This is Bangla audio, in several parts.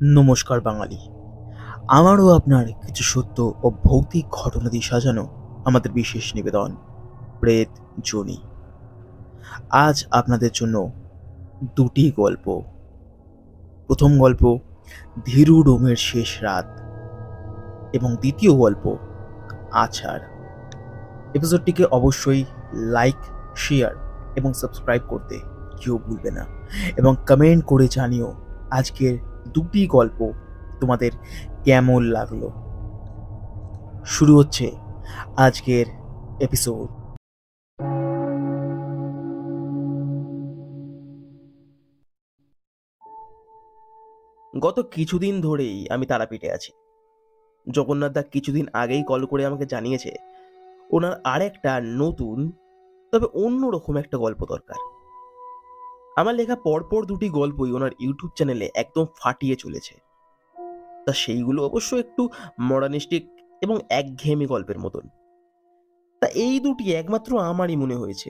নমস্কার বাঙালি। আমারও আপনার কিছু সত্য ও ভৌতিক ঘটনা দিয়ে সাজানো আমাদের বিশেষ নিবেদন প্রেত জনি। আজ আপনাদের জন্য দুটি গল্প। প্রথম গল্প ধীরু ডোমের শেষ রাত এবং দ্বিতীয় গল্প আছাড়। এপিসোডটিকে অবশ্যই লাইক, শেয়ার এবং সাবস্ক্রাইব করতে কেউ ভুলবে না, এবং কমেন্ট করে জানিও আজকের দুটি গল্প তোমাদের কেমন লাগলো। শুরু হচ্ছে আজকের এপিসোড। গত কিছুদিন ধরেই আমি তারাপীঠে আছি। জগন্নাথ দা কিছুদিন আগেই কল করে আমাকে জানিয়েছে ওনার আরেকটা নতুন তবে অন্যরকম একটা গল্প দরকার। আমার লেখা পরপর দুটি গল্পই ওনার ইউটিউব চ্যানেলে একদম ফাটিয়ে চলেছে। তা সেইগুলো অবশ্য একটু মডার্নিস্টিক এবং একঘেয়েমি গল্পের মতন। তা এই দুটি একমাত্র আমারই মনে হয়েছে।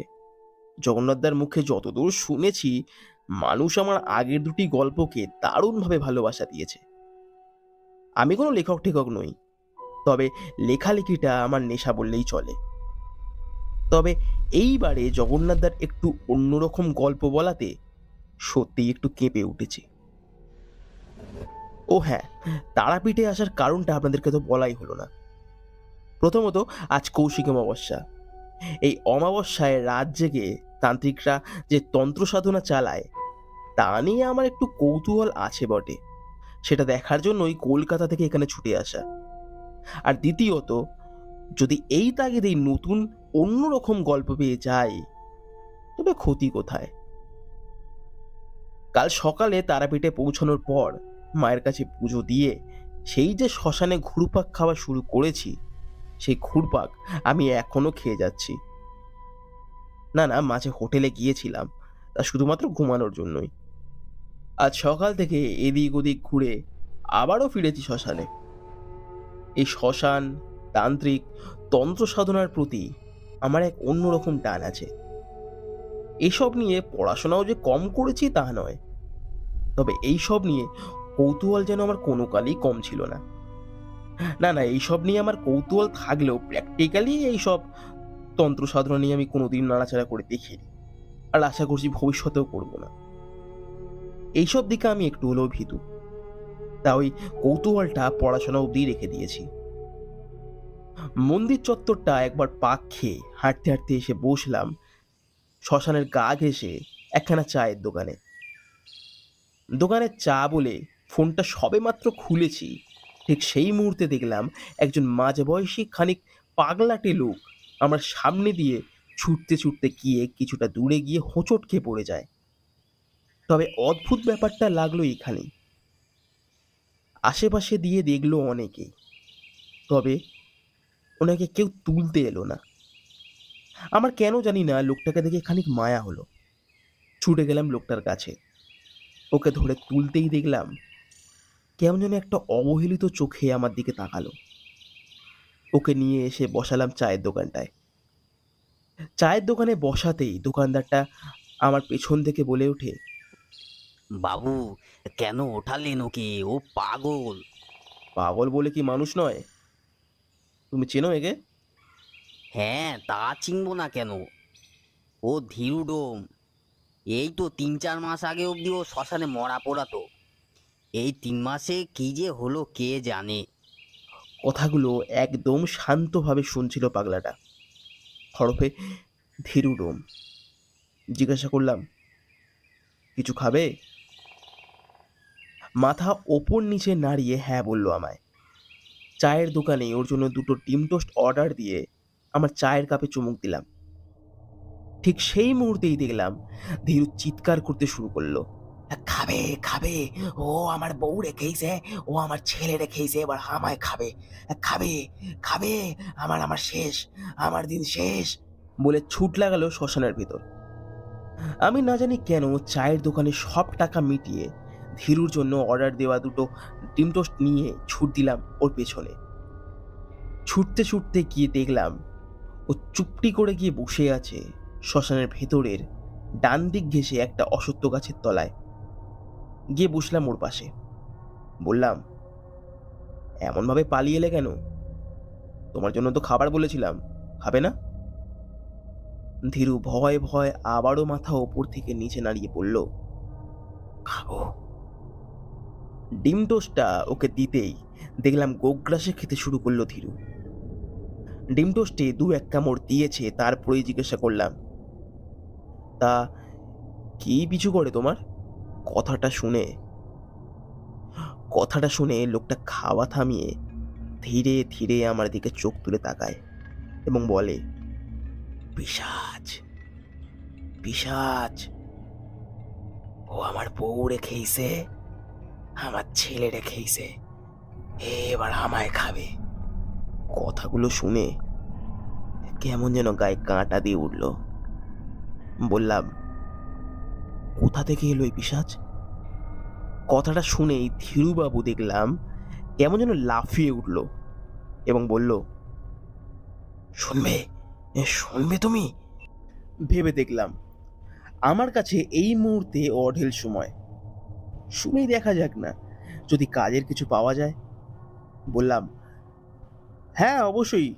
জগন্নাথদার মুখে যতদূর শুনেছি, মানুষ আমার আগের দুটি গল্পকে দারুণভাবে ভালোবাসা দিয়েছে। আমি কোনো লেখক টেখক নই, তবে লেখালেখিটা আমার নেশা বললেই চলে। তবে এইবারে জগন্নাথদার একটু অন্যরকম গল্প বলাতে সত্যিই একটু কেঁপে উঠেছি। ও হ্যাঁ, তারাপীঠে আসার কারণটা আপনাদেরকে তো বলাই হলো না। প্রথমত, আজ কৌশিক অমাবস্যা। এই অমাবস্যায় রাত জেগে তান্ত্রিকরা যে তন্ত্র সাধনা চালায় তা নিয়ে আমার একটু কৌতূহল আছে বটে। সেটা দেখার জন্যই কলকাতা থেকে এখানে ছুটে আসা। আর দ্বিতীয়ত, যদি এই তাগিদেই নতুন অন্যরকম গল্প পেয়ে যাই, তবে ক্ষতি কোথায়? কাল সকালে তারাপীঠে পৌঁছানোর পর মায়ের কাছে পুজো দিয়ে সেই যে শ্মশানে ঘুরপাক খাওয়া শুরু করেছি, সেই ঘুরপাক আমি এখনো খেয়ে যাচ্ছি। না না, মাঝে হোটেলে গিয়েছিলাম, তা শুধুমাত্র ঘুমানোর জন্যই। আজ সকাল থেকে এদিক ওদিক ঘুরে আবারও ফিরেছি শ্মশানে। এই শ্মশান, তান্ত্রিক, তন্ত্র সাধনার প্রতি আমার এক অন্যরকম টান আছে। এসব নিয়ে পড়াশোনাও যে কম করেছি তা নয়, তবে এইসব নিয়ে কৌতূহল যেন আমার কোনো কালই কম ছিল না। না না, এইসব নিয়ে আমার কৌতূহল থাকলেও প্র্যাকটিক্যালি এইসব তন্ত্র সাধনা নিয়ে আমি কোনোদিন নাড়াচাড়া করে দেখিনি, আর আশা করছি ভবিষ্যতেও করব না। এইসব দিকে আমি একটু হলেও ভীতু, তা ওই কৌতূহলটা পড়াশোনা অবধি রেখে দিয়েছি। মন্দির চত্বরটা একবার পাক খেয়ে হাঁটতে হাঁটতে এসে বসলাম শ্মশানের গা ঘেঁষে একখানা চায়ের দোকানে। দোকানে চা বলে ফোনটা সবেমাত্র খুলেছি, ঠিক সেই মুহূর্তে দেখলাম একজন মাঝবয়সী খানিক পাগলাটে লোক আমার সামনে দিয়ে ছুটতে ছুটতে গিয়ে কিছুটা দূরে গিয়ে হোঁচট খেয়ে পড়ে যায়। তবে অদ্ভুত ব্যাপারটা লাগলো এখানেই। আশেপাশে দিয়ে দেখলো অনেকেই, তবে ওনাকে কেউ তুলতে এলো না। আমার কেন জানি না লোকটাকে দেখে খানিক মায়া হলো। ছুটে গেলাম লোকটার কাছে, ওকে ধরে তুলতেই দেখলাম কেমন যেন একটা অবহেলিত চোখে আমার দিকে তাকালো। ওকে নিয়ে এসে বসালাম চায়ের দোকানটায়। চায়ের দোকানে বসাতেই দোকানদারটা আমার পেছন থেকে বলে ওঠে, বাবু, কেন ওঠালেন ওকে? ও পাগল। পাগল বলে কি মানুষ নয়? তুমি চেনো একে? হ্যাঁ, তা চিনবো না কেন? ও ধীরুডোম। এই তো 3-4 মাস আগে অবধি ও শ্মশানে মরা পোড়াতো। এই 3 মাসে কি যে হলো কে জানে। কথাগুলো একদম শান্তভাবে শুনছিল পাগলাটা, হরফে ধীরুডোম। জিজ্ঞাসা করলাম, কিছু খাবে? মাথা ওপর নিচে নাড়িয়ে হ্যাঁ বলল আমায়। চায়ের দোকানে ওর জন্য দুটো ডিম টোস্ট অর্ডার দিয়ে আমার চায়ের কাপে চুমুক দিলাম। ঠিক সেই মুহূর্তেই দেখলাম ধীরু চিৎকার করতে শুরু করলো, খাবে খাবে, ও আমার বউ রেখেইছে, ও আমার ছেলে রেখেইছে, এবার আমায় খাবে, খাবে খাবে, আমার আমার শেষ, আমার দিন শেষ বলে ছুট লাগালো শ্মশানের ভিতর। আমি না জানি কেন চায়ের দোকানে সব টাকা মিটিয়ে ধীরুর জন্য অর্ডার দেওয়া দুটো ডিম টোস্ট নিয়ে ছুট দিলাম ওর পেছনে। ছুটতে ছুটতে গিয়ে দেখলাম ও চুপটি করে গিয়ে বসে আছে শ্মশানের ভেতরের ডান দিক ঘেঁষে একটা অশ্বত্থ গাছের তলায়। গিয়ে বসলাম ওর পাশে। বললাম, এমনভাবে পালিয়ে এলে কেন? তোমার জন্য তো খাবার বলেছিলাম, খাবে না? ধীরু ভয়ে ভয়ে আবারও মাথা ওপর থেকে নিচে নাড়িয়ে বলল, খাবো। ডিম টোস্টটা ওকে দিতেই দেখলাম গোগ্রাসে খেতে শুরু করলো ধীরু। ডিম টোস্টে 2-1 কামড় দিয়েছে, তারপরেই জিজ্ঞাসা করলাম, তা কি পিছু করে তোমার? কথাটা শুনে কথাটা শুনে লোকটা খাওয়া থামিয়ে ধীরে ধীরে আমার দিকে চোখ তুলে তাকায় এবং বলে, পিশাচ, পিশাচ। ও আমার বউ রেখেইছে, আমার ছেলে রেখেইছে, এবার আমায় খাবে। কথাগুলো শুনে কেমন যেন গায়ে কাঁটা দিয়ে উঠল। বললাম, কোথা থেকে এলো এই পিশাচ? কথাটা শুনেই ধীরুবাবু দেখলাম কেমন যেন লাফিয়ে উঠল এবং বলল, শুনবে, শুনবে তুমি? ভেবে দেখলাম আমার কাছে এই মুহূর্তে অঢেল সময়, শুনেই দেখা যাক না, যদি কাজের কিছু পাওয়া যায়। বললাম, হ্যাঁ অবশ্যই,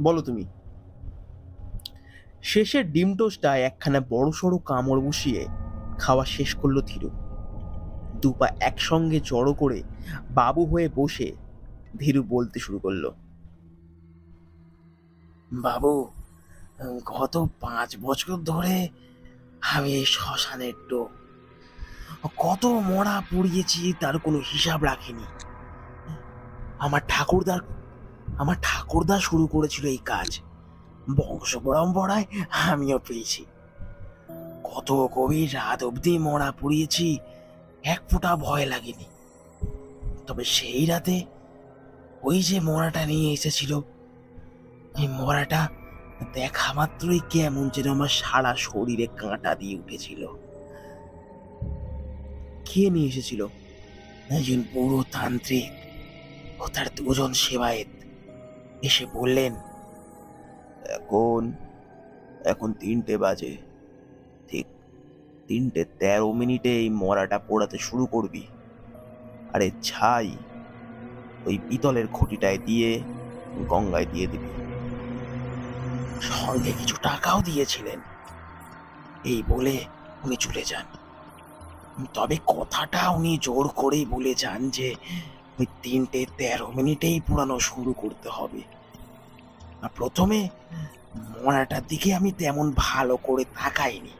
বলো তুমি। শেষের ডিম টোস্টটা একখানা বড় সড়ো কামড় বসিয়ে খাওয়া শেষ করলো ধীরু। দুপা একসঙ্গে জড়ো করে বাবু হয়ে বসে ধীরু বলতে শুরু করলো, বাবু, গত 5 বছর ধরে আমি এই শ্মশানের টো, কত মরা পুড়িয়েছি তার কোনো হিসাব রাখিনি। আমার ঠাকুরদার আমার ঠাকুরদা শুরু করেছিল এই কাজ, বংশ পরম্পরায় আমিও পেয়েছি। কত গভীর রাত অবধি মরা পুড়িয়েছি, এক ফোঁটা ভয় লাগেনি। তবে সেই রাতে ওই যে মরাটা নিয়ে এসেছিল, এই মরাটা দেখা মাত্রই কেমন যেন আমার সারা শরীরে কাঁটা দিয়ে উঠেছিল। কে নিয়ে এসেছিল? একজন বুড়ো তান্ত্রিক ও তার 2জন সেবায়েত এসে বললেন, এখন এখন 3টে বাজে, ঠিক 3:13 এই মরাটা পোড়াতে শুরু করবি। আরে ছাই ওই পিতলের খুঁটিটায় দিয়ে গঙ্গায় দিয়ে দিবি। সঙ্গে কিছু টাকাও দিয়েছিলেন। এই বলে উনি চলে যান। তবে কথাটা উনি জোর করেই বলে যান যে ওই 3:13 পুরানো শুরু করতে হবে। আর প্রথমে মরাটার দিকে আমি তেমন ভালো করে তাকাইনি।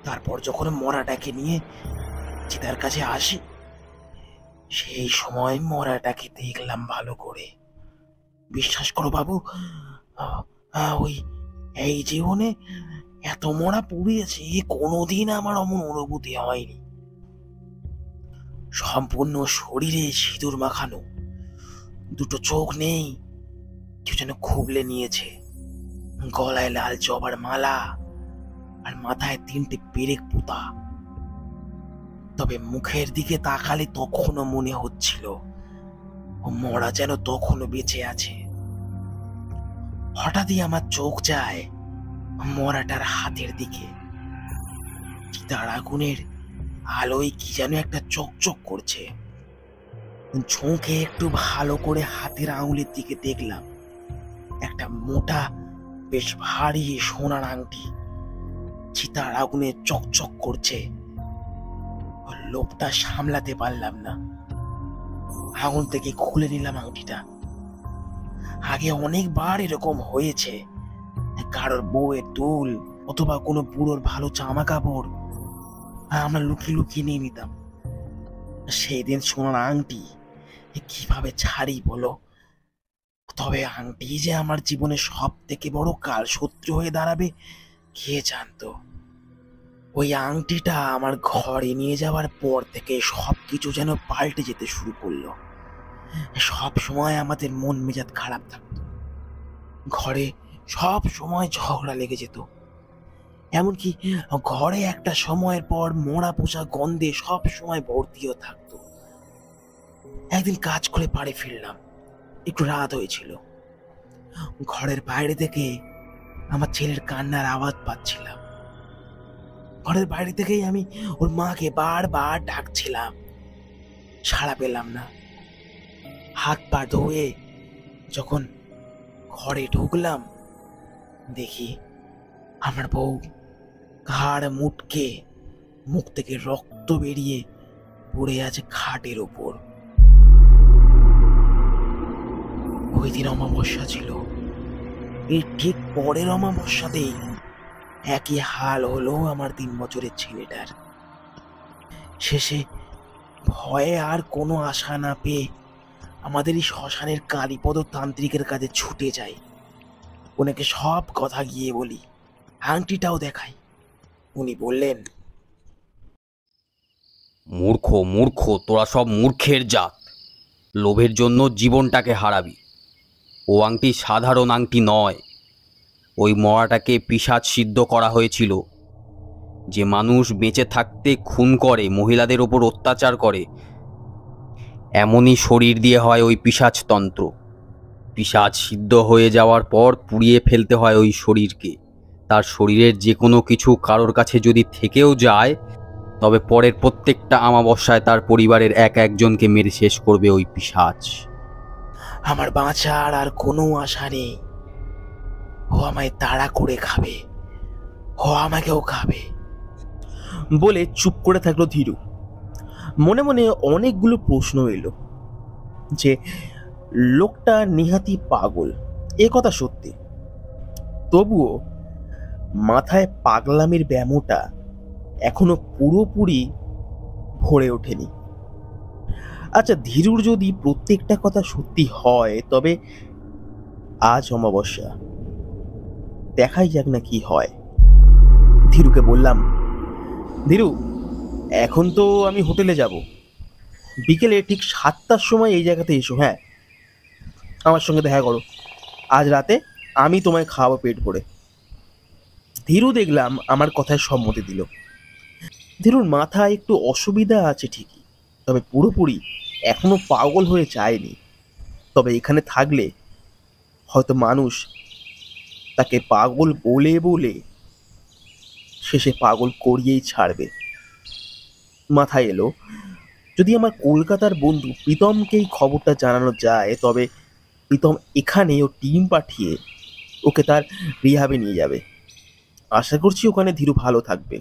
তারপর যখন মরাটাকে নিয়ে চিতার কাছে আসি, সেই সময় মরাটাকে দেখলাম ভালো করে। বিশ্বাস করো বাবু, ওই এই জীবনে এত মরা পুড়িয়েছে কোনোদিন আমার অমন অনুভূতি হয়নি। সম্পূর্ণ শরীরে সিঁদুর মাখানো, 2টো চোখ নেই, কেউ যেন খুবলে নিয়েছে, গলায় লাল জবার মালা আর মাথায় 3টে পেরেক পোঁতা। তবে মুখের দিকে তাকালে তখনও মনে হচ্ছিল ও মরা যেন তখনও বেঁচে আছে। হঠাৎই আমার চোখ যায় মরাটার হাতের দিকে। চিতার আগুনের আলোয় কি যেন একটা চকচক করছে। ঝোঁকে একটু ভালো করে হাতের আঙুলের দিকে দেখলাম একটা মোটা, বেশ ভারী সোনার আংটি চিতার আগুনে চকচক করছে। লোভটা সামলাতে পারলাম না, আগুন থেকে খুলে নিলাম আংটিটা। আগে অনেকবার এরকম হয়েছে, কারোর বউয়ের দুল অথবা কোনো বুড়োর ভালো জামা কাপড় আমরা লুকিয়ে লুকিয়ে নিয়ে নিতাম। সেই দিন সোনার আংটি কিভাবে ছাড়ি বলো? তবে আংটি যে আমার জীবনে সব থেকে বড় কাল শত্রু হয়ে দাঁড়াবে কে জানতো। ওই আংটিটা আমার ঘরে নিয়ে যাওয়ার পর থেকে সবকিছু যেন পাল্টে যেতে শুরু করলো। সব সময় আমাদের মন মেজাজ খারাপ থাকতো, ঘরে সব সময় ঝগড়া লেগে যেত। এমনকি ঘরে একটা সময়ের পর মরা পোষা গন্ধে সব সময় ভর্তিও থাকতো। একদিন কাজ করে বাড়ি ফিরলাম, একটু রাত হয়েছিল। ঘরের বাইরে থেকে আমার ছেলের কান্নার আওয়াজ পাচ্ছিলাম। ঘরের বাইরে থেকেই আমি ওর মাকে বারবার ডাকছিলাম, সাড়া পেলাম না। হাত পা ধুয়ে যখন ঘরে ঢুকলাম, দেখি আমার বউ ঘাড় মুটকে মুখ থেকে রক্ত বেরিয়ে পড়ে আছে খাটের ওপর। ওই দিন অমাবস্যা ছিল। এর ঠিক পরের অমাবস্যাতেই একই হাল হলো আমার 3 বছরের ছেলেটার। শেষে ভয়ে আর কোনো আশা না পেয়ে আমাদের এই শ্মশানের কালীপদ তান্ত্রিকের কাছে ছুটে যাই। ওনাকে সব কথা গিয়ে বলি, আংটিটাও দেখাই। উনি বললেন, মূর্খ মূর্খ, তোরা সব মূর্খের জাত। লোভের জন্য জীবনটাকে হারাবি। ও আংটি সাধারণ আংটি নয়। ওই মরাটাকে পিশাচ সিদ্ধ করা হয়েছিল। যে মানুষ বেঁচে থাকতে খুন করে, মহিলাদের ওপর অত্যাচার করে, এমনই শরীর দিয়ে হয় ওই পিশাচতন্ত্র। পিশাচ সিদ্ধ হয়ে যাওয়ার পর পুড়িয়ে ফেলতে হয় ওই শরীরকে। তার শরীরের যে কোনো কিছু কারোর কাছে যদি থেকেও যায়, তবে পরের প্রত্যেকটা অমাবস্যায় তার পরিবারের একজনকে মেরে শেষ করবে ওই পিশাচ। আমার বাঁচার আর কোনো আশা নেই। ও আমায় তাড়া করে খাবে, ও আমাকেও খাবে বলে চুপ করে থাকলো ধীরু। মনে মনে অনেকগুলো প্রশ্ন এলো যে লোকটা নিহাতি পাগল, এ কথা সত্যি, তবুও মাথায় পাগলামির ব্যামোটা এখনো পুরোপুরি ভরে ওঠেনি। আচ্ছা, ধীরুর যদি প্রত্যেকটা কথা সত্যি হয়, তবে আজ অমাবস্যা, দেখাই যাক না কি হয়। ধীরুকে বললাম, ধীরু, এখন তো আমি হোটেলে যাব, বিকেলে ঠিক 7টার সময় এই জায়গাতে এসো। হ্যাঁ, আমার সঙ্গে দেখা করো। আজ রাতে আমি তোমায় খাওয়াবো পেট ভরে। ধীরু দেখলাম আমার কথায় সম্মতি দিল। ধীরুর মাথায় একটু অসুবিধা আছে ঠিকই, তবে পুরোপুরি এখনো পাগল হয়ে যায়নি। তবে এখানে থাকলে হয়তো মানুষ তাকে পাগল বলে বলে শেষে পাগল করিয়েই ছাড়বে। মাথায় এলো, যদি আমার কলকাতার বন্ধু প্রীতমকেই খবরটা জানানো যায়, তবে প্রীতম এখানে ও টিম পাঠিয়ে ওকে তার রিহাবে নিয়ে যাবে। আশা করছি ওখানে ধীরু ভালো থাকবে,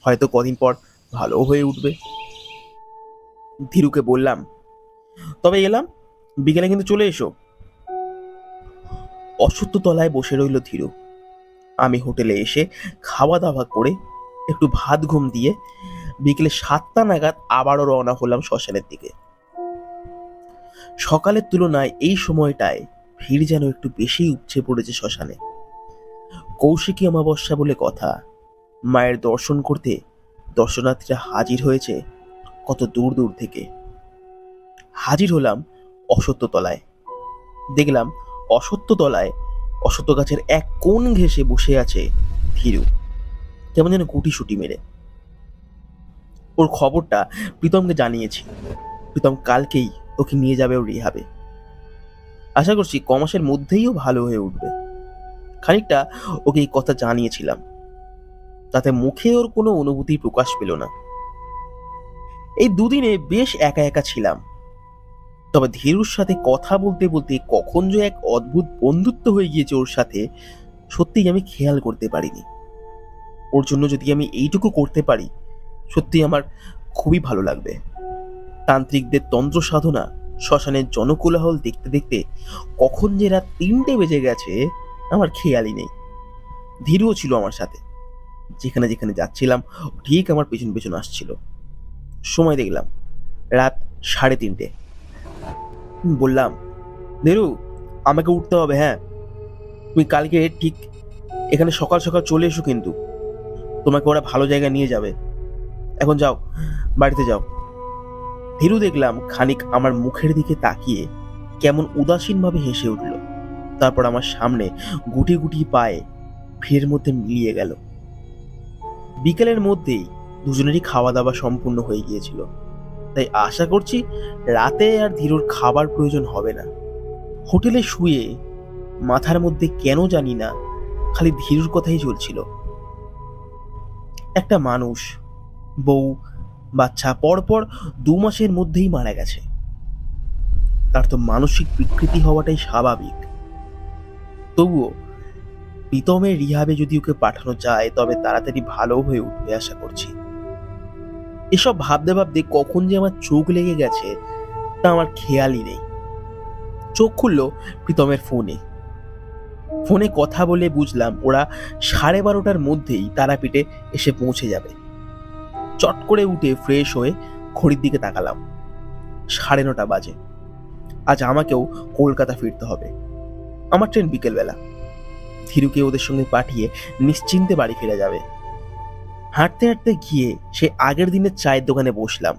হয়তো কদিন পর ভালো হয়ে উঠবে। ধীরুকে বললাম, তবে এলাম, বিকেলে কিন্তু চলে এসো। অশ্বত্থ তলায় বসে রইল ধীরু। আমি হোটেলে এসে খাওয়া দাওয়া করে একটু ভাত ঘুম দিয়ে বিকেলে 7টা নাগাদ আবারও রওনা হলাম শ্মশানের দিকে। সকালের তুলনায় এই সময়টায় ভিড় যেন একটু বেশি উপচে পড়েছে শ্মশানে। কৌশিকী অমাবস্যা বলে কথা, মায়ের দর্শন করতে দর্শনার্থীরা হাজির হয়েছে কত দূর দূর থেকে। হাজির হলাম অশ্বত্থতলায়। দেখলাম অশ্বত্থতলায় অশ্বত্থ গাছের এক কোণ ঘেঁষে বসে আছে ধীরু, কেমন যেন গুটিসুটি মেরে। ওর খবরটা প্রীতমকে জানিয়েছি। প্রীতম কালকেই ওকে নিয়ে যাবে ওর রিহাবে। আশা করছি কমাসের মধ্যেই ও ভালো হয়ে উঠবে। খানিকটা ওকে এই কথা জানিয়েছিলাম, তাতে মুখে ওর কোনো অনুভূতি প্রকাশ পেল না। এই দুদিনে বেশ একা একা ছিলাম, তবে ধীরুর সাথে কথা বলতে বলতে কখন যে এক অদ্ভুত বন্ধুত্ব হয়ে গিয়েছে ওর সাথে, সত্যিই আমি খেয়াল করতে পারিনি। ওর জন্য যদি আমি এইটুকু করতে পারি, সত্যি আমার খুবই ভালো লাগবে। তান্ত্রিকদের তন্ত্র সাধনা, শ্মশানের জনকোলাহল দেখতে দেখতে কখন যে রাত 3টে বেজে গেছে আমার খেয়ালই নেই। ধীরুও ছিল আমার সাথে। যেখানে যেখানে যাচ্ছিলাম ঠিক আমার পেছন পেছন আসছিল। সময় দেখলাম রাত 3:30। বললাম, ধীরু, আমাকে উঠতে হবে। হ্যাঁ, তুমি কালকে ঠিক এখানে সকাল সকাল চলে এসো, কিন্তু তোমাকে ওরা ভালো জায়গায় নিয়ে যাবে। এখন যাও, বাড়িতে যাও। ধীরু দেখলাম খানিক আমার মুখের দিকে তাকিয়ে কেমন উদাসীনভাবে হেসে উঠল। তারপর আমার সামনে গুটি গুটি পায়ে ভিড়ের মধ্যে মিলিয়ে গেল। বিকেলের মধ্যেই দুজনেরই খাওয়া দাওয়া সম্পূর্ণ হয়ে গিয়েছিল, তাই আশা করছি রাতে আর ধীরুর খাবার প্রয়োজন হবে না। হোটেলে শুয়ে মাথার মধ্যে কেন জানি না খালি ধীরুর কথাই চলছিল। একটা মানুষ, বউ, বাচ্চা পরপর 2 মাসের মধ্যেই মারা গেছে। তার তো মানসিক বিকৃতি হওয়াটাই স্বাভাবিক। তবুও প্রীতমের রিহাবে যদি ওকে পাঠানো যায় তবে তাড়াতাড়ি ভালো হয়ে উঠবে আশা করছি। এসব ভাবতে ভাবতে কখন যে আমার চোখ লেগে গেছে তা আমার খেয়ালই নেই। চোখ খুললো প্রীতমের ফোনে কথা বলে বুঝলাম ওরা 12:30টার মধ্যেই তারাপীঠে এসে পৌঁছে যাবে। চট করে উঠে ফ্রেশ হয়ে ঘড়ির দিকে তাকালাম, 9:30 বাজে। আজ আমাকেও কলকাতা ফিরতে হবে। আমার ট্রেন বিকেলবেলা। ধীরুকে ওদের সঙ্গে পাঠিয়ে নিশ্চিন্তে বাড়ি ফিরে যাবে। হাঁটতে হাঁটতে গিয়ে সে আগের দিনের চায়ের দোকানে বসলাম।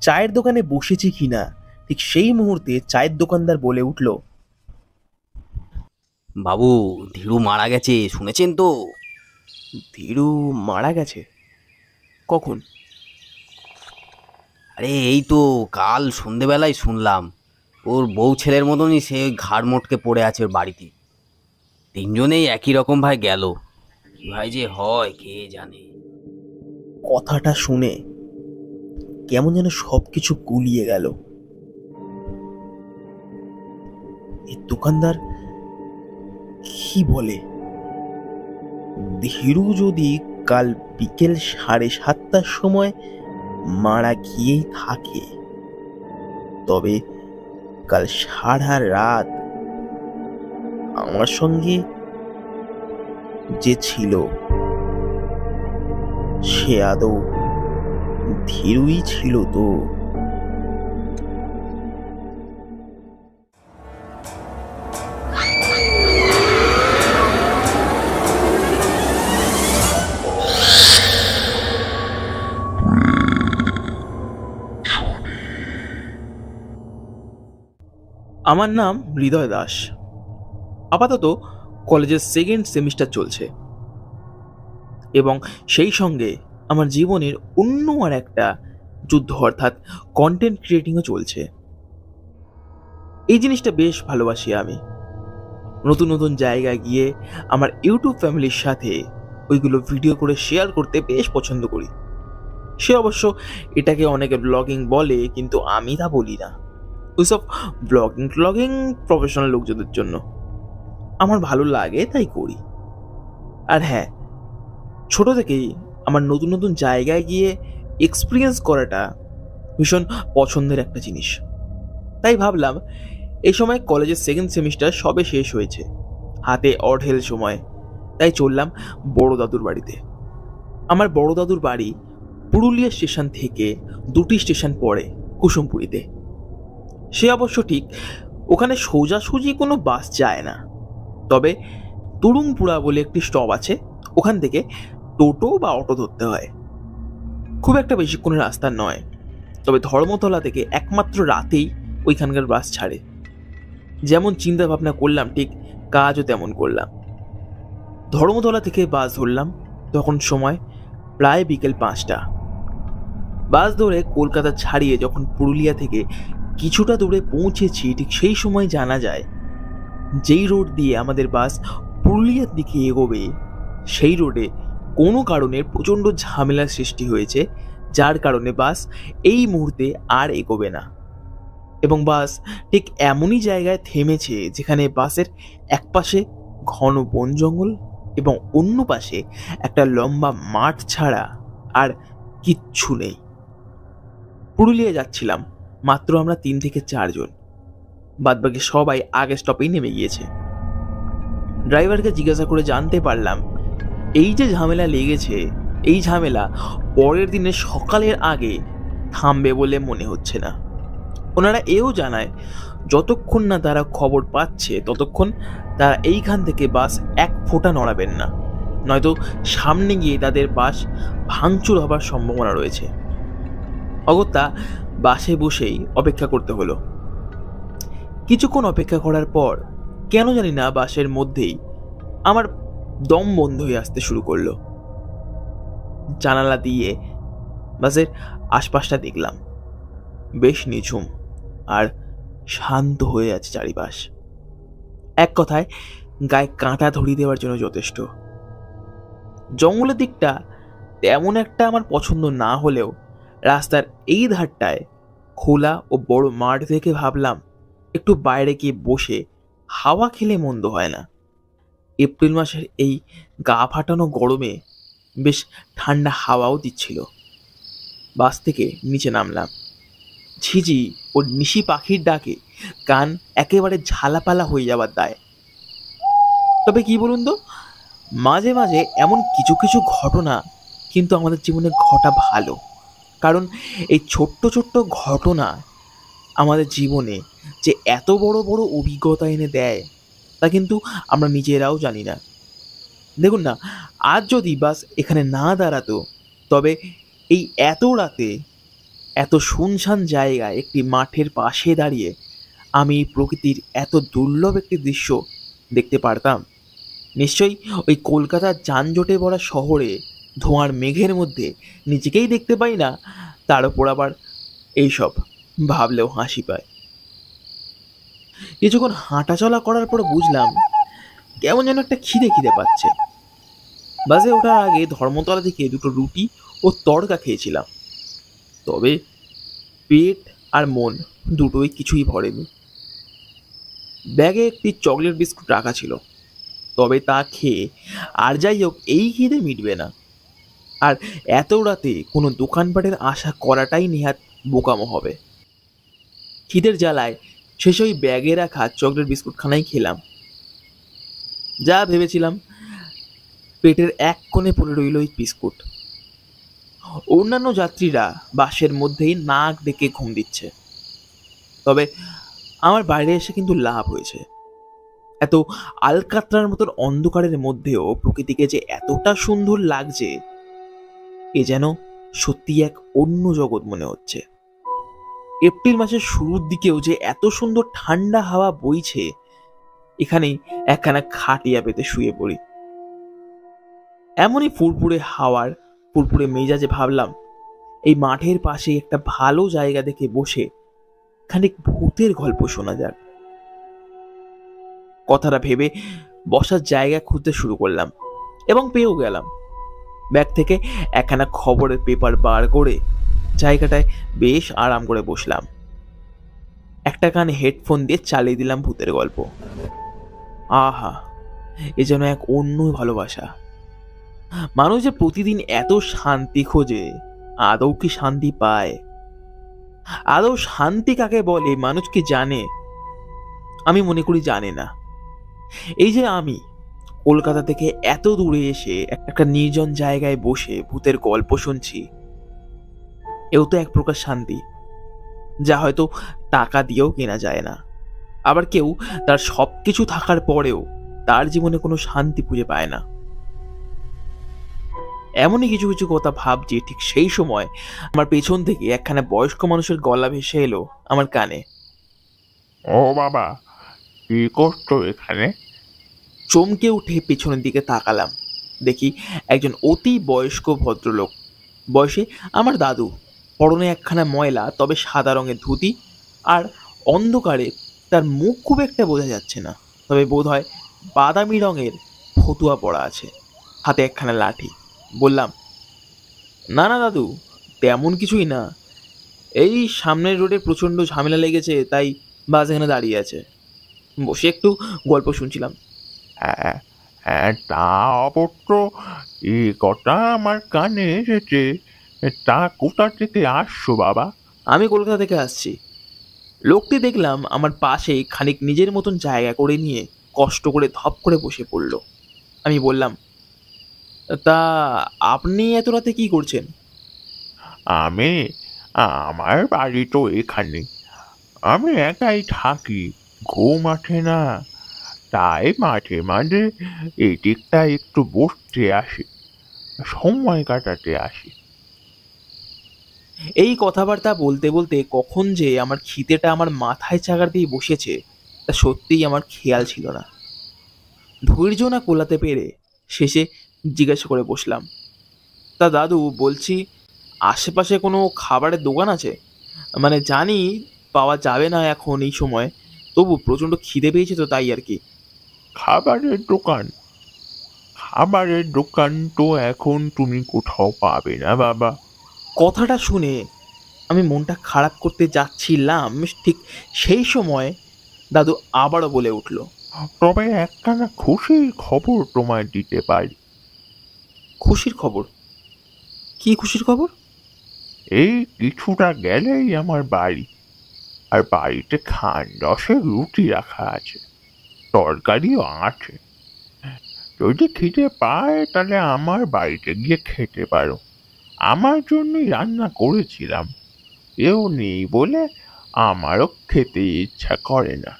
চায়ের দোকানে বসেছি কিনা ঠিক সেই মুহূর্তে চায়ের দোকানদার বলে উঠল, বাবু, ধীরু মারা গেছে, শুনেছেন তো? ধীরু মারা গেছে? কখন? আরে এই তো কাল সন্ধেবেলায় শুনলাম। ওর বউ ছেলের মতনই সে ঘাড় মোটকে পড়ে আছে ওর বাড়িতে। 3জনেই একই রকম ভাই গেল। কি ভাই যে হয় কে জানে। কথাটা শুনে কেমন যেন সবকিছু গুলিয়ে গেল। এই দোকানদার কি বলে? ধীরু যদি কাল বিকেল 7:30টার সময় মারা গিয়েই থাকে তবে কাল সারা রাত আমার সঙ্গে যে ছিল সে আদৌ ধীরুই ছিল তো? আমার নাম হৃদয় দাস। আপাতত কলেজের 2nd সেমিস্টার চলছে এবং সেই সঙ্গে আমার জীবনের অন্য আর একটা যুদ্ধ অর্থাৎ কন্টেন্ট ক্রিয়েটিংও চলছে। এই জিনিসটা বেশ ভালোবাসি আমি। নতুন নতুন জায়গায় গিয়ে আমার ইউটিউব ফ্যামিলির সাথে ওইগুলো ভিডিও করে শেয়ার করতে বেশ পছন্দ করি। সে অবশ্য এটাকে অনেকে ব্লগিং বলে, কিন্তু আমি তা বলি না। ওইসব ব্লগিং প্রফেশনাল লোকজনের জন্য। আমার ভালো লাগে তাই করি। আর হ্যাঁ, ছোট থেকেই আমার নতুন নতুন জায়গায় গিয়ে এক্সপিরিয়েন্স করাটা ভীষণ পছন্দের একটা জিনিস। তাই ভাবলাম এই সময় কলেজের 2nd সেমিস্টার সবে শেষ হয়েছে, হাতে অঢেল সময়, তাই চললাম বড় দাদুর বাড়িতে। আমার বড় দাদুর বাড়ি পুরুলিয়া স্টেশন থেকে 2টি স্টেশন পরে কুসুমপুরিতে। সে অবশ্য ঠিক ওখানে সোজাসুজি কোনো বাস যায় না, তবে তুরুংপুরা বলে একটি স্টপ আছে, ওখান থেকে টোটো বা অটো ধরতে হয়। খুব একটা বেশিক্ষণের রাস্তা নয়, তবে ধর্মতলা থেকে একমাত্র রাতেই ওইখানকার বাস ছাড়ে। যেমন চিন্তা ভাবনা করলাম ঠিক কাজও তেমন করলাম। ধর্মতলা থেকে বাস ধরলাম, তখন সময় প্রায় বিকেল 5টা। বাস ধরে কলকাতা ছাড়িয়ে যখন পুরুলিয়া থেকে কিছুটা দূরে পৌঁছেছি ঠিক সেই সময় জানা যায় যেই রোড দিয়ে আমাদের বাস পুরুলিয়ার দিকে এগোবে সেই রোডে কোনো কারণে প্রচণ্ড ঝামেলার সৃষ্টি হয়েছে, যার কারণে বাস এই মুহূর্তে আর এগোবে না। এবং বাস ঠিক এমনই জায়গায় থেমেছে যেখানে বাসের এক পাশে ঘন বন জঙ্গল এবং অন্য পাশে একটা লম্বা মাঠ ছাড়া আর কিচ্ছু নেই। পুরুলিয়া যাচ্ছিলাম মাত্র আমরা 3 থেকে 4 জন, বাদবাকি সবাই আগের স্টপেই নেমে গিয়েছে। ড্রাইভারকে জিজ্ঞাসা করে জানতে পারলাম এই যে ঝামেলা লেগেছে, এই ঝামেলা পরের দিনে সকালের আগে থামবে বলে মনে হচ্ছে না। ওনারা এও জানায় যতক্ষণ না তারা খবর পাচ্ছে ততক্ষণ তারা এইখান থেকে বাস এক ফোঁটা নড়াবেন না, নয়তো সামনে গিয়ে তাদের বাস ভাঙচুর হবার সম্ভাবনা রয়েছে। অগত্যা বাসে বসেই অপেক্ষা করতে হলো। কিছুক্ষণ অপেক্ষা করার পর কেন জানি না বাসের মধ্যেই আমার দম বন্ধ হয়ে আসতে শুরু করলো। জানালা দিয়ে বাসের আশপাশটা দেখলাম, বেশ নিঝুম আর শান্ত হয়ে আছে চারিপাশ। এক কথায় গায়ে কাঁটা ধরিয়ে দেওয়ার জন্য যথেষ্ট। জঙ্গলের দিকটা তেমন একটা আমার পছন্দ না হলেও রাস্তার এই ধারটায় খোলা ও বড় মাঠ দেখে ভাবলাম একটু বাইরে গিয়ে বসে হাওয়া খেলে মন্দ হয় না। এপ্রিল মাসের এই গা ফাটানো গরমে বেশ ঠান্ডা হাওয়াও দিচ্ছিল। বাস থেকে নিচে নামলাম। ঝিঝি ও নিশি পাখির ডাকে কান একেবারে ঝালাপালা হয়ে যাবার দায়। তবে কি বলুন তো, মাঝে মাঝে এমন কিছু কিছু ঘটনা কিন্তু আমাদের জীবনে ঘটা ভালো, কারণ এই ছোট্ট ছোট্ট ঘটনা আমাদের জীবনে যে এত বড় বড় অভিজ্ঞতা এনে দেয় তা কিন্তু আমরা নিজেরাও জানি না। দেখুন না, আজ যদি বাস এখানে না দাঁড়াতো, তবে এই এত রাতে এত শুনশান জায়গায় একটি মাঠের পাশে দাঁড়িয়ে আমি প্রকৃতির এত দুর্লভ একটি দৃশ্য দেখতে পারতাম। নিশ্চয়ই ওই কলকাতার যানজটে ভরা শহরে ধোঁয়ার মেঘের মধ্যে নিজেকেই দেখতে পাই না, তার উপর আবার এইসব ভাবলেও হাসি পায়। কিছুক্ষণ হাঁটাচলা করার পর বুঝলাম কেমন যেন একটা খিদে খিদে পাচ্ছে। বাসে ওঠার আগে ধর্মতলা থেকে দুটো রুটি ও তড়কা খেয়েছিলাম, তবে পেট আর মন দুটোই কিছুই ভরেনি। ব্যাগে একটি চকলেট বিস্কুট রাখা ছিল, তবে তা খেয়ে আর যাই হোক এই খিদে মিটবে না। আর এত রাতে কোনো দোকানপাটের আশা করাটাই নেহাত বোকামো হবে। খিদের জ্বালায় শেষে ওই ব্যাগে রাখা চকলেট বিস্কুটখানাই খেলাম। যা ভেবেছিলাম, পেটের এক কোণে পড়ে রইল ওই বিস্কুট। অন্যান্য যাত্রীরা বাসের মধ্যেই নাক ডেকে ঘুম দিচ্ছে, তবে আমার বাইরে এসে কিন্তু লাভ হয়েছে। এত আলকাতরার মতন অন্ধকারের মধ্যেও প্রকৃতিকে যে এতটা সুন্দর লাগছে, এ যেন সত্যি এক অন্য জগৎ মনে হচ্ছে। এপ্রিল মাসের শুরুর দিকেও যে এত সুন্দর ঠান্ডা হাওয়া বইছে, এখানেই একখানা খাটিয়া পেতে শুয়ে পড়ি। এমনই ফুরফুরে হাওয়ার ফুরফুরে মেজাজে ভাবলাম এই মাঠের পাশে একটা ভালো জায়গা দেখে বসে খানিক ভূতের গল্প শোনা যাক। কথাটা ভেবে বসার জায়গা খুঁজতে শুরু করলাম এবং পেয়েও গেলাম। ব্যাগ থেকে একখানা খবরের পেপার বার করে জায়গাটায় বেশ আরাম করে বসলাম। একটা কানে হেডফোন দিয়ে চালিয়ে দিলাম ভূতের গল্প। আহা, এ যেন এক অন্য ভালোবাসা। মানুষ যে প্রতিদিন এত শান্তি খোঁজে, আদৌ কি শান্তি পায়? আদৌ শান্তি কাকে বলে মানুষ কি জানে? আমি মনে করি জানে না। এই যে আমি কলকাতা থেকে এত দূরে এসে একটা নির্জন জায়গায় বসে ভূতের গল্প শুনছি, এও তো এক প্রকার শান্তি, যা হয়তো টাকা দিয়েও কেনা যায় না। আবার কেউ তার সবকিছু থাকার পরেও তার জীবনে কোনো শান্তি খুঁজে পায় না। এমনই কিছু কিছু কথা ভাবছি, ঠিক সেই সময় আমার পেছন থেকে একখানা বয়স্ক মানুষের গলা ভেসে এলো আমার কানে। ও বাবা, কি করছো এখানে? চমকে উঠে পেছনের দিকে তাকালাম। দেখি একজন অতি বয়স্ক ভদ্রলোক, বয়সে আমার দাদু, পরনে একখানা ময়লা তবে সাদা রঙের ধুতি, আর অন্ধকারে তার মুখ খুব একটা বোঝা যাচ্ছে না, তবে বোধ হয় বাদামি রঙের ফতুয়া পড়া আছে, হাতে একখানা লাঠি। বললাম, না না দাদু, তেমন কিছুই না, এই সামনের রোডে প্রচণ্ড ঝামেলা লেগেছে, তাই বাস এখানে দাঁড়িয়ে আছে, বসে একটু গল্প শুনছিলাম। হ্যাঁ হ্যাঁ, তা অবশ্য এই কথা আমার কানে এসেছে। তা কোথা থেকে আসছো বাবা? আমি কলকাতা থেকে আসছি। লোকটি দেখলাম আমার পাশেই খানিক নিজের মতন জায়গা করে নিয়ে কষ্ট করে ধপ করে বসে পড়ল। আমি বললাম, তা আপনি এত রাতে কি করছেন? আমি আমার বাড়ি তো এখানে। আমি একাই থাকি, ঘুম আসে না, তাই মাঝে মাঝে এই দিকটা একটু বসতে আসি, সময় কাটাতে আসি। এই কথাবার্তা বলতে বলতে কখন যে আমার খিদেটা আমার মাথায় চাগার দিয়ে বসেছে তা সত্যিই আমার খেয়াল ছিল না। ধৈর্য না কোলাতে পেরে শেষে জিজ্ঞাসা করে বসলাম, তা দাদু, বলছি আশেপাশে কোনো খাবারের দোকান আছে? মানে জানি পাওয়া যাবে না এখন এই সময়, তবু প্রচণ্ড খিদে পেয়েছে তো, তাই আর কি। খাবারের দোকান? খাবারের দোকান তো এখন তুমি কোথাও পাবে না বাবা। কথাটা শুনে আমি মনটা খারাপ করতে যাচ্ছিলাম, ঠিক সেই সময় দাদু আবারও বলে উঠল, তবে একখানা খুশির খবর তোমায় দিতে পারি। খুশির খবর? কি খুশির খবর? এই কিছুটা গেলেই আমার বাড়ি, আর বাড়িতে খান দশেক রুটি রাখা আছে, তরকারিও আছে। যদি খিদে পায় তাহলে আমার বাড়িতে গিয়ে খেতে পারো। আমার জন্যই রান্না করেছিলাম, কেউ নেই বলে আমারও খেতে ইচ্ছা করে না।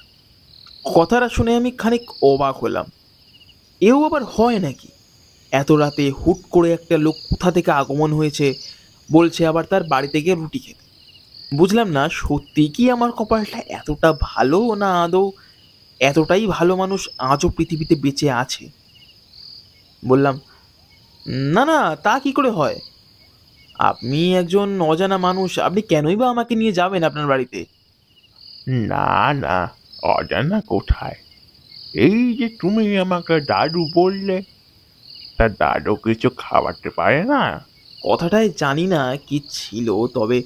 কথাটা শুনে আমি খানিক অবাক হলাম। এও আবার হয় নাকি? এত রাতে হুট করে একটা লোক কোথা থেকে আগমন হয়েছে, বলছে আবার তার বাড়িতে গিয়ে রুটি খেতে। বুঝলাম না সত্যি কি আমার কপালটা এতটা ভালো, না আদৌ এতটাই ভালো মানুষ আজও পৃথিবীতে বেঁচে আছে। বললাম, না না, তা কি করে হয়? আপনি একজন অজানা মানুষ, আপনি কেনই বা আমাকে নিয়ে যাবেন আপনার বাড়িতে? না না, অজানা কোথায়। এই যে তুমি আমাকে দাদু বললে, তা দাদু কিছু খাওয়াতে পারে না? কথাটায় জানি না কি ছিল, তবে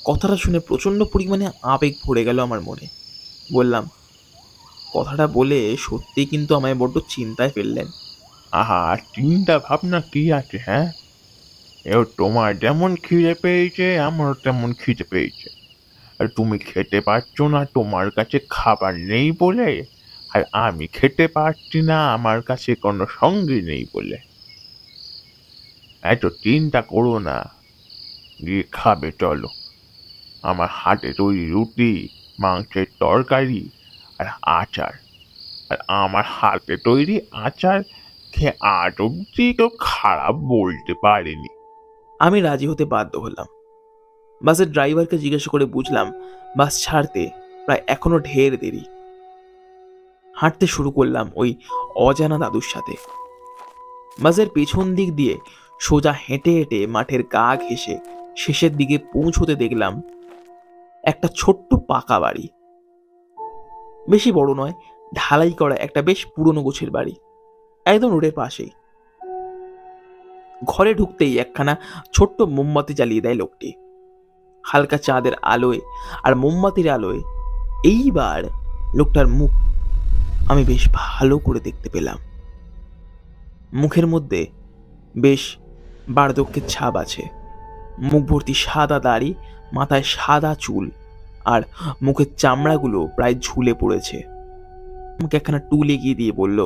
কথাটা শুনে প্রচণ্ড পরিমাণে আবেগ ভরে গেল আমার মনে। বললাম, কথাটা বলে সত্যি কিন্তু আমায় বড্ড চিন্তায় ফেললেন। আহা, চিন্তা ভাবনা কি আছে হ্যাঁ? এও তোমার যেমন খিদে পেয়েছে আমারও তেমন খিদে পেয়েছে, আর তুমি খেতে পারছো না তোমার কাছে খাবার নেই বলে, আর আমি খেতে পারছি না আমার কাছে কোনো সঙ্গী নেই বলে। এত চিন্তা করো না, গিয়ে খাবে চলো। আমার হাতে তৈরি রুটি, মাংসের তরকারি আর আচার। আর আমার হাতে তৈরি আচার খেয়ে আজ অব্দি কেউ খারাপ বলতে পারেনি। আমি রাজি হতে বাধ্য হলাম। বাসের ড্রাইভারকে জিজ্ঞাসা করে বুঝলাম বাস ছাড়তে প্রায় এখনো ঢের দেরি। হাঁটতে শুরু করলাম ওই অজানা দাদুর সাথে। বাসের পেছন দিক দিয়ে সোজা হেঁটে হেঁটে মাঠের গা ঘেঁষে শেষের দিকে পৌঁছতে দেখলাম একটা ছোট্ট পাকা বাড়ি। বেশি বড় নয়, ঢালাই করা একটা বেশ পুরনো গোছের বাড়ি, একদম রোডের পাশেই। ঘরে ঢুকতেই একখানা ছোট্ট মোমবাতি জ্বালিয়ে দেয় লোকটি। হালকা চাঁদের আলোয় আর মোমবাতির আলোয় এইবার লোকটার মুখ আমি বেশ ভালো করে দেখতে পেলাম। মুখের মধ্যে বেশ বার্ধক্যের ছাপ আছে। মুখ ভর্তি সাদা দাড়ি, মাথায় সাদা চুল, আর মুখের চামড়াগুলো প্রায় ঝুলে পড়েছে। আমাকে একখানা টুল এগিয়ে দিয়ে বলল,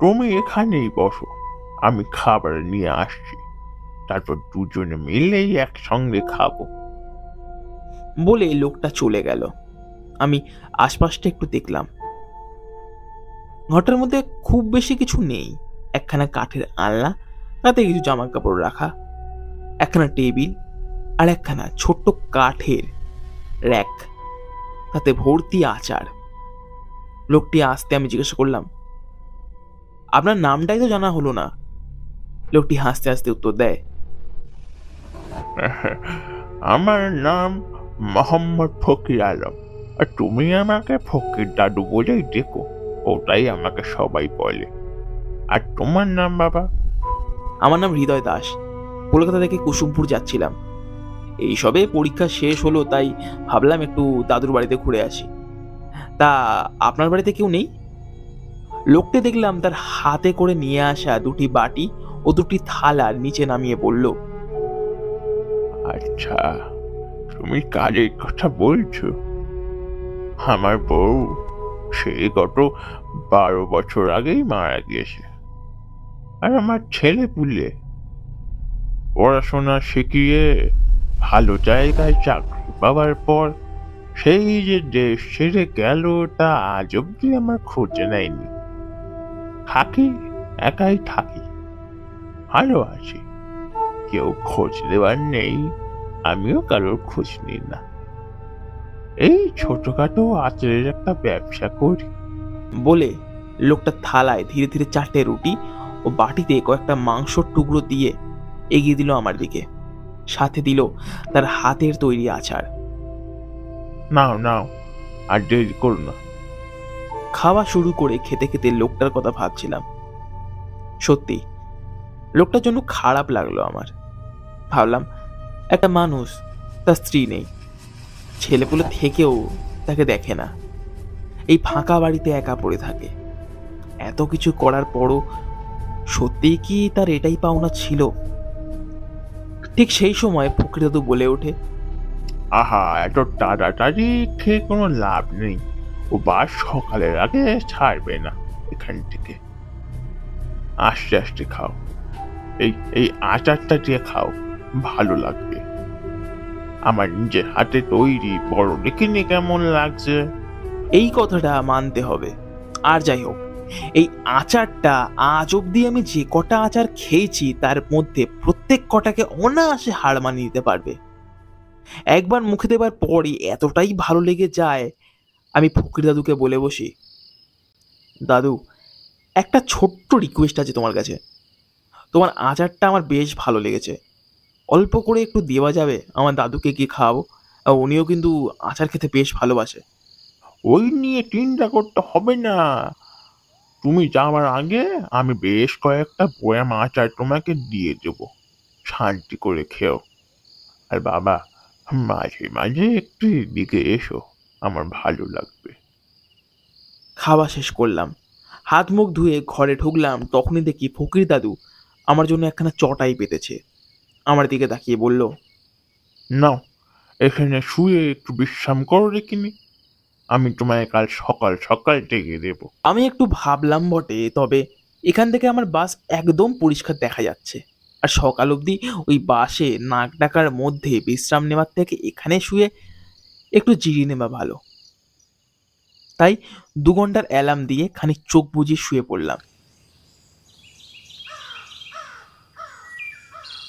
তুমি এখানেই বসো, আমি খাবার নিয়ে আসছি, তারপর দুজনে মিলেই একসঙ্গে খাবো। বলে লোকটা চলে গেল। আমি আশপাশটা একটু দেখলাম। ঘরটার মধ্যে খুব বেশি কিছু নেই। একখানা কাঠের আলনা, তাতে কিছু জামা কাপড় রাখা, একখানা টেবিল, আর একখানা ছোট্ট কাঠের র্যাক, তাতে ভর্তি আচার। লোকটি আসতে আমি জিজ্ঞাসা করলাম, আপনার নামটাই তো জানা হলো না। লোকটি হাসতে হাসতে উত্তর দেয়, আমার নাম মোহাম্মদ ফকির আলম, আর তুমি আমাকে ফকির দাদু বলেই ডেকো, ওটাই আমাকে সবাই বলে। আর তোমার নাম বাবা? আমার নাম হৃদয় দাস। কলকাতা থেকে কুসুমপুর যাচ্ছিলাম। এই সবে পরীক্ষা শেষ হলো, তাই ভাবলাম একটু দাদুর বাড়িতে ঘুরে আসি। তা আপনার বাড়িতে কেউ নেই? লোকটি দেখলাম তার হাতে করে নিয়ে আসা দুটি বাটি ও দুটি থালা নিচে নামিয়ে বলল, আচ্ছা, তুমি কাজের কথা বলছো? আমার বউ সে গত 12 বছর আগেই মারা গিয়েছে, আর আমার ছেলে পুলে পড়াশোনা শিখিয়ে ভালো জায়গায় চাকরি পাওয়ার পর সেই যে দেশ ছেড়ে গেল, তা আজ অব্দি আমার খোঁজ নেয়নি। থাকি, একাই থাকি, ভালো আছি, কেউ খোঁজ দেওয়ার নেই, আমিও কারোর খোঁজ নিই না। এই ছোটখাটো আচারের একটা ব্যবসা করি। বলে লোকটা থালায় ধীরে ধীরে 4টে রুটি ও বাটিতে কয়েকটা মাংসর টুকরো দিয়ে এগিয়ে দিল আমার দিকে। সাথে দিল তার হাতের তৈরি আচার। নাও নাও, আর দেরি করো না। খাওয়া শুরু করে খেতে খেতে লোকটার কথা ভাবছিলাম। সত্যি লোকটার জন্য খারাপ লাগলো আমার। ভাবলাম একটা মানুষ, তার স্ত্রী নেই, ছেলেপুলে থেকেও তাকে দেখে না, এই ফাঁকা বাড়িতে একা পড়ে থাকে। এত কিছু করার পরও সত্যিই কি তার এটাই পাওনা ছিল? ঠিক সেই সময় ফকির দাদু বলে ওঠে, আহা, এত তাড়াতাড়ি খেয়ে কোনো লাভ নেই। ও বাস সকালের আগে ছাড়বে না এখান থেকে। আস্তে আস্তে খাও, এই এই আচারটা দিয়ে খাও, ভালো লাগবে। আমার নিজের হাতে তৈরি, বড় দেখিনি কেমন লাগছে। এই কথাটা মানতে হবে। আর যাই হোক, এই আচারটা আজ অব্দি আমি যে কটা আচার খেয়েছি তার মধ্যে প্রত্যেক কটাকে অনায়াসে হার মানিয়ে দিতে পারবে। একবার মুখে দেবার পরই এতটাই ভালো লেগে যায়, আমি ফকির দাদুকে বলে বসি, দাদু, একটা ছোট্ট রিকোয়েস্ট আছে তোমার কাছে। তোমার আচারটা আমার বেশ ভালো লেগেছে, অল্প করে একটু দেওয়া যাবে? আমার দাদুকে গিয়ে খাওয়াবো, আর উনিও কিন্তু আচার খেতে বেশ ভালোবাসে। ওই নিয়ে চিন্তা করতে হবে না। তুমি যাওয়ার আগে আমি বেশ কয়েকটা বয়াম আচার তোমাকে দিয়ে দেব, শান্তি করে খেও। আর বাবা, মাঝে মাঝে একটু এদিকে এসো, আমার ভালো লাগবে। খাওয়া শেষ করলাম, হাত মুখ ধুয়ে ঘরে ঢুকলাম, তখনই দেখি ফকির দাদু আমার জন্য একখানা চটাই পেতেছে। আমার দিকে তাকিয়ে বলল, নাও, এখানে শুয়ে একটু বিশ্রাম করো দেখিনি। আমি তোমায় কাল সকাল সকাল ডেকে দেব। আমি একটু ভাবলাম বটে, তবে এখান থেকে আমার বাস একদম পরিষ্কার দেখা যাচ্ছে, আর সকাল অবধি ওই বাসে নাক ডাকার মধ্যে বিশ্রাম নেওয়ার থেকে এখানে শুয়ে একটু জিরিয়ে নেওয়া ভালো। তাই 2 ঘন্টার অ্যালার্ম দিয়ে খানিক চোখ বুজিয়ে শুয়ে পড়লাম।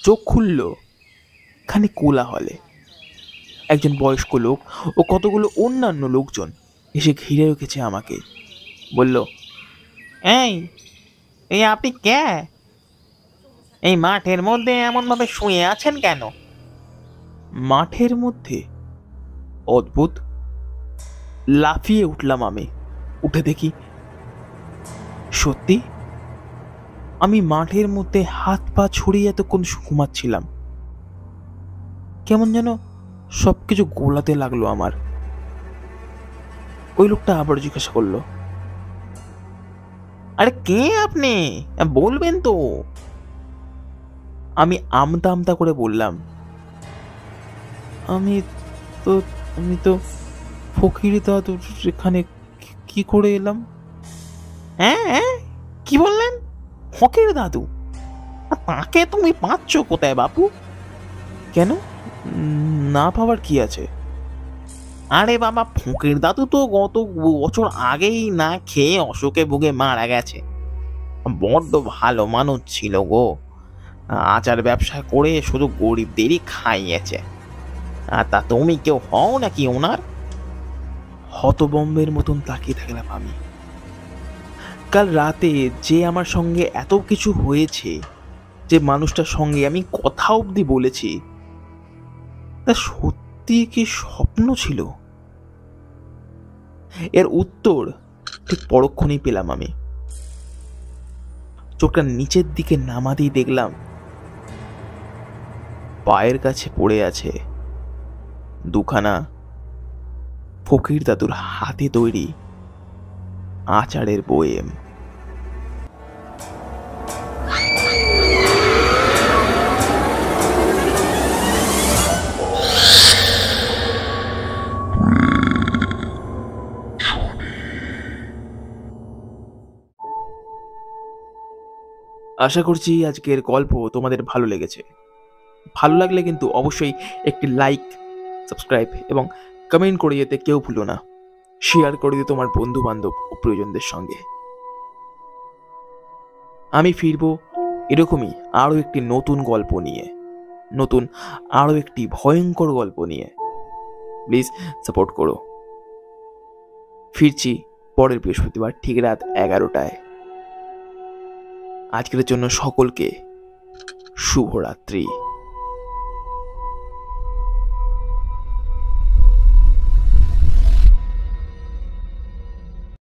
চোখ খুলল খানিক কোলাহলে। একজন বয়স্ক লোক ও কতগুলো অন্যান্য লোকজন এসে ঘিরে রেখেছে আমাকে। বলল, এই এই আপনি কে? এই মাঠের মধ্যে এমন ভাবে শুয়ে আছেন কেন? মাঠের মধ্যে? অদ্ভুত। লাফিয়ে উঠলাম আমি। উঠে দেখি সত্যি আমি মাঠের মধ্যে হাত পা ছড়িয়ে এতক্ষণ ঘুমাচ্ছিলাম। কেমন যেন সবকিছু গোলাতে লাগলো আমার। ওই লোকটা আবার জিজ্ঞাসা করলো, আরে কে আপনি, বলবেন তো? আমি আমতা আমতা করে বললাম, আমি আমি তো ফকির দাদু, এখানে কি করে এলাম? হ্যাঁ, কি বললেন? ফকির দাদু? তাকে তুমি পাচ্ছ কোথায় বাপু? কেন, না পাওয়ার কি আছে? আরে বাবা, ফকির দাদু তো গত বছর আগেই না খেয়ে অসুখে ভুগে মারা গেছে। বড্ড ভালো মানুষ ছিল গো, আচার ব্যবসা করে শুধু গরিবদেরই খাইয়েছে। আর তা তুমি কেউ হও নাকি ওনার? হতবম্বের মতন তাকিয়ে থাকলাম আমি। কাল রাতে যে আমার সঙ্গে এত কিছু হয়েছে, যে মানুষটার সঙ্গে আমি কথা অবধি বলেছি, তা সত্যি কি স্বপ্ন ছিল? এর উত্তর ঠিক পরক্ষণেই পেলাম আমি। চোখটা নিচের দিকে নামাতেই দেখলাম পায়ের কাছে পড়ে আছে 2খানা ফকির দাদুর হাতে তৈরি আচারের বয়েম। আশা করছি আজকের গল্প তোমাদের ভালো লেগেছে। ভালো লাগলে কিন্তু অবশ্যই একটি লাইক, সাবস্ক্রাইব এবং কমেন্ট করে যেতে কেউ ভুলো না। শেয়ার করে দিও তোমার বন্ধু বান্ধব ও প্রিয়জনদের সঙ্গে। আমি ফিরবো এরকমই আরও একটি নতুন গল্প নিয়ে, নতুন আরও একটি ভয়ঙ্কর গল্প নিয়ে। প্লিজ সাপোর্ট করো। ফিরছি পরের বৃহস্পতিবার ঠিক রাত 11টায়। আজকের জন্য সকলকে শুভরাত্রি।